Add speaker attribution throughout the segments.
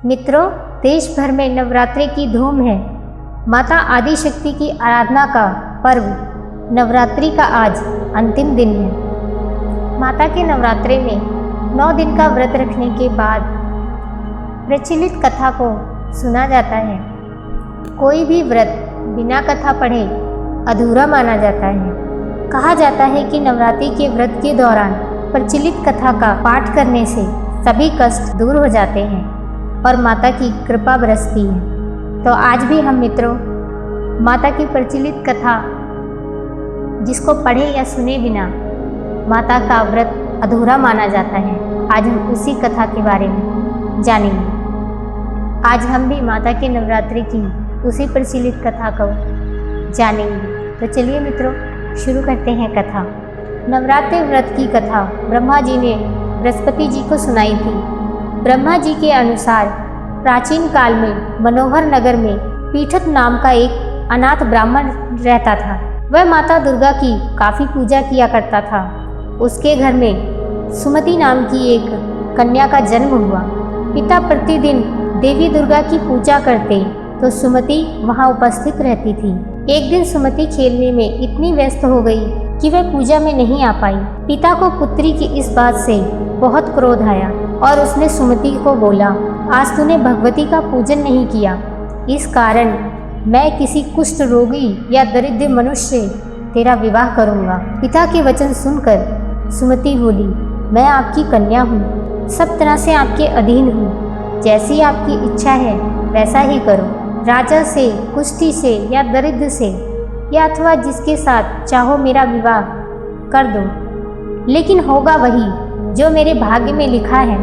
Speaker 1: मित्रों, देश भर में नवरात्रि की धूम है। माता आदिशक्ति की आराधना का पर्व नवरात्रि का आज अंतिम दिन है। माता के नवरात्रि में 9 दिन का व्रत रखने के बाद प्रचलित कथा को सुना जाता है। कोई भी व्रत बिना कथा पढ़े अधूरा माना जाता है। कहा जाता है कि नवरात्रि के व्रत के दौरान प्रचलित कथा का पाठ करने से सभी कष्ट दूर हो जाते हैं और माता की कृपा बरसती है। तो आज भी हम मित्रों माता की प्रचलित कथा, जिसको पढ़े या सुने बिना माता का व्रत अधूरा माना जाता है, आज हम उसी कथा के बारे में जानेंगे। आज हम भी माता के नवरात्रि की उसी प्रचलित कथा को जानेंगे। तो चलिए मित्रों, शुरू करते हैं कथा। नवरात्रि व्रत की कथा ब्रह्मा जी ने बृहस्पति जी को सुनाई थी। ब्रह्मा जी के अनुसार प्राचीन काल में मनोहर नगर में पीठत नाम का एक अनाथ ब्राह्मण रहता था। वह माता दुर्गा की काफ़ी पूजा किया करता था। उसके घर में सुमति नाम की एक कन्या का जन्म हुआ। पिता प्रतिदिन देवी दुर्गा की पूजा करते तो सुमति वहां उपस्थित रहती थी। एक दिन सुमति खेलने में इतनी व्यस्त हो गई कि वह पूजा में नहीं आ पाई। पिता को पुत्री की इस बात से बहुत क्रोध आया और उसने सुमति को बोला, आज तूने भगवती का पूजन नहीं किया, इस कारण मैं किसी कुष्ठ रोगी या दरिद्र मनुष्य से तेरा विवाह करूंगा। पिता के वचन सुनकर सुमति बोली, मैं आपकी कन्या हूँ, सब तरह से आपके अधीन हूँ, जैसी आपकी इच्छा है वैसा ही करो। राजा से, कुष्ठी से या दरिद्र से या अथवा जिसके साथ चाहो मेरा विवाह कर दो, लेकिन होगा वही जो मेरे भाग्य में लिखा है।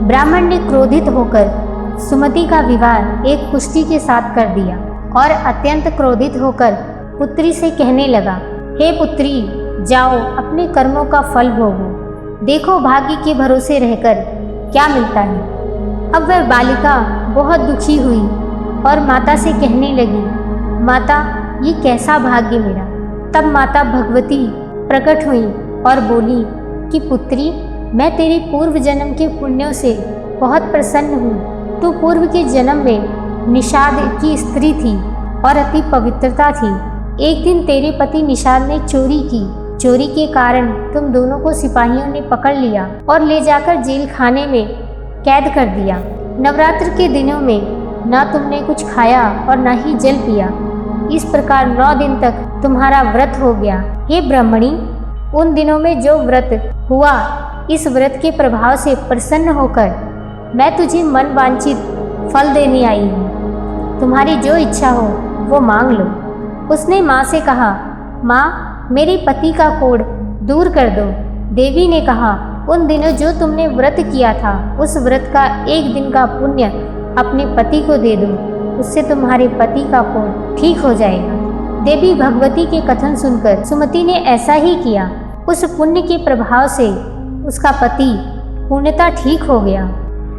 Speaker 1: ब्राह्मण ने क्रोधित होकर सुमति का विवाह एक कुष्ठी के साथ कर दिया और अत्यंत क्रोधित होकर पुत्री से कहने लगा, हे पुत्री, जाओ अपने कर्मों का फल भोगो, देखो भाग्य के भरोसे रहकर क्या मिलता है। अब वह बालिका बहुत दुखी हुई और माता से कहने लगी, माता, ये कैसा भाग्य मेरा। तब माता भगवती प्रकट हुई और बोली कि पुत्री, मैं तेरे पूर्व जन्म के पुण्यों से बहुत प्रसन्न हूँ। तू पूर्व के जन्म में निषाद की स्त्री थी और अति पवित्रता थी। एक दिन तेरे पति निषाद ने चोरी की। चोरी के कारण तुम दोनों को सिपाहियों ने पकड़ लिया और ले जाकर जेल खाने में कैद कर दिया। नवरात्र के दिनों में ना तुमने कुछ खाया और ना ही जल पिया। इस प्रकार 9 दिन तक तुम्हारा व्रत हो गया। हे ब्राह्मणी, उन दिनों में जो व्रत हुआ, इस व्रत के प्रभाव से प्रसन्न होकर मैं तुझे मन वांछित फल देने आई हूँ। तुम्हारी जो इच्छा हो वो मांग लो। उसने माँ से कहा, माँ, मेरे पति का कोढ़ दूर कर दो। देवी ने कहा, उन दिनों जो तुमने व्रत किया था, उस व्रत का 1 दिन का पुण्य अपने पति को दे दो, उससे तुम्हारे पति का कोढ़ ठीक हो जाएगा। देवी भगवती के कथन सुनकर सुमति ने ऐसा ही किया। उस पुण्य के प्रभाव से उसका पति पूर्णतः ठीक हो गया।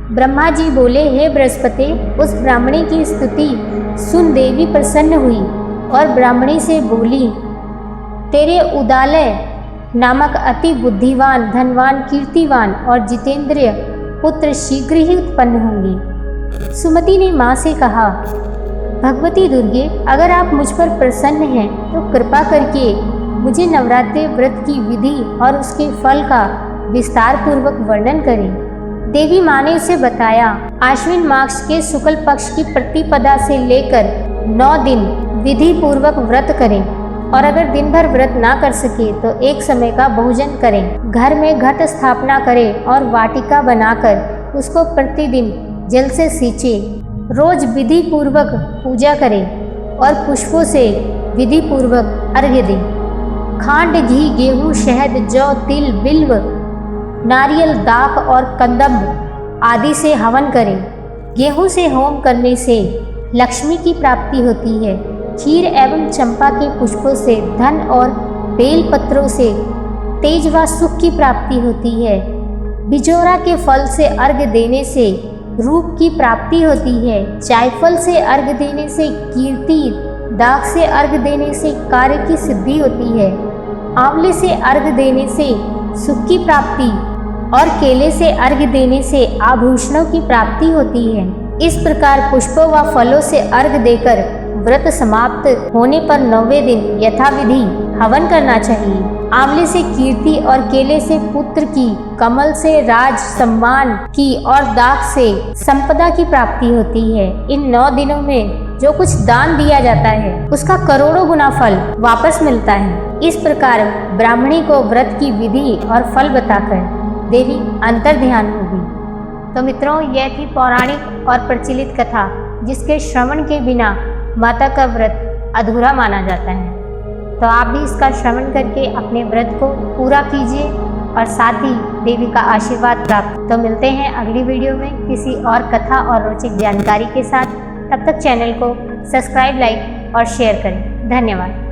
Speaker 1: ब्रह्मा जी बोले, हे बृहस्पति, उस ब्राह्मणी की स्तुति सुन देवी प्रसन्न हुई और ब्राह्मणी से बोली, तेरे उदालय नामक अति बुद्धिवान, धनवान, कीर्तिवान और जितेंद्रिय पुत्र शीघ्र ही उत्पन्न होंगे। सुमति ने माँ से कहा, भगवती दुर्गे, अगर आप मुझ पर प्रसन्न हैं तो कृपा करके मुझे नवरात्रि व्रत की विधि और उसके फल का विस्तार पूर्वक वर्णन करें। देवी माँ ने उसे बताया, आश्विन मास के शुक्ल पक्ष की प्रतिपदा से लेकर 9 दिन विधि पूर्वक व्रत करें और अगर दिन भर व्रत ना कर सके तो 1 समय का भोजन करें। घर में घट स्थापना करें और वाटिका बनाकर उसको प्रतिदिन जल से सींचें। रोज विधि पूर्वक पूजा करें और पुष्पों से विधि पूर्वक अर्घ्य दें। खांड, घी, गेहूँ, शहद, जौ, तिल, बिल्व, नारियल, दाख और कंदम आदि से हवन करें। गेहूँ से होम करने से लक्ष्मी की प्राप्ति होती है। खीर एवं चंपा के पुष्पों से धन और बेल पत्रों से तेज व सुख की प्राप्ति होती है। बिजोरा के फल से अर्घ्य देने से रूप की प्राप्ति होती है। जायफल से अर्घ्य देने से कीर्ति, दाख से अर्घ्य देने से कार्य की सिद्धि होती है। आंवले से अर्घ्य देने से सुख की प्राप्ति, और केले से अर्घ्य देने से आभूषणों की प्राप्ति होती है। इस प्रकार पुष्पों व फलों से अर्घ्य देकर व्रत समाप्त होने पर 9वें दिन यथाविधि हवन करना चाहिए। आंवले से कीर्ति और केले से पुत्र की, कमल से राज सम्मान की और दाख से संपदा की प्राप्ति होती है। इन 9 दिनों में जो कुछ दान दिया जाता है उसका करोड़ों गुना फल वापस मिलता है। इस प्रकार ब्राह्मणी को व्रत की विधि और फल बताकर देवी अंतर ध्यान होगी। तो मित्रों, यह थी पौराणिक और प्रचलित कथा, जिसके श्रवण के बिना माता का व्रत अधूरा माना जाता है। तो आप भी इसका श्रवण करके अपने व्रत को पूरा कीजिए और साथ ही देवी का आशीर्वाद प्राप्त। तो मिलते हैं अगली वीडियो में किसी और कथा और रोचक जानकारी के साथ। तब तक चैनल को सब्सक्राइब, लाइक और शेयर करें। धन्यवाद।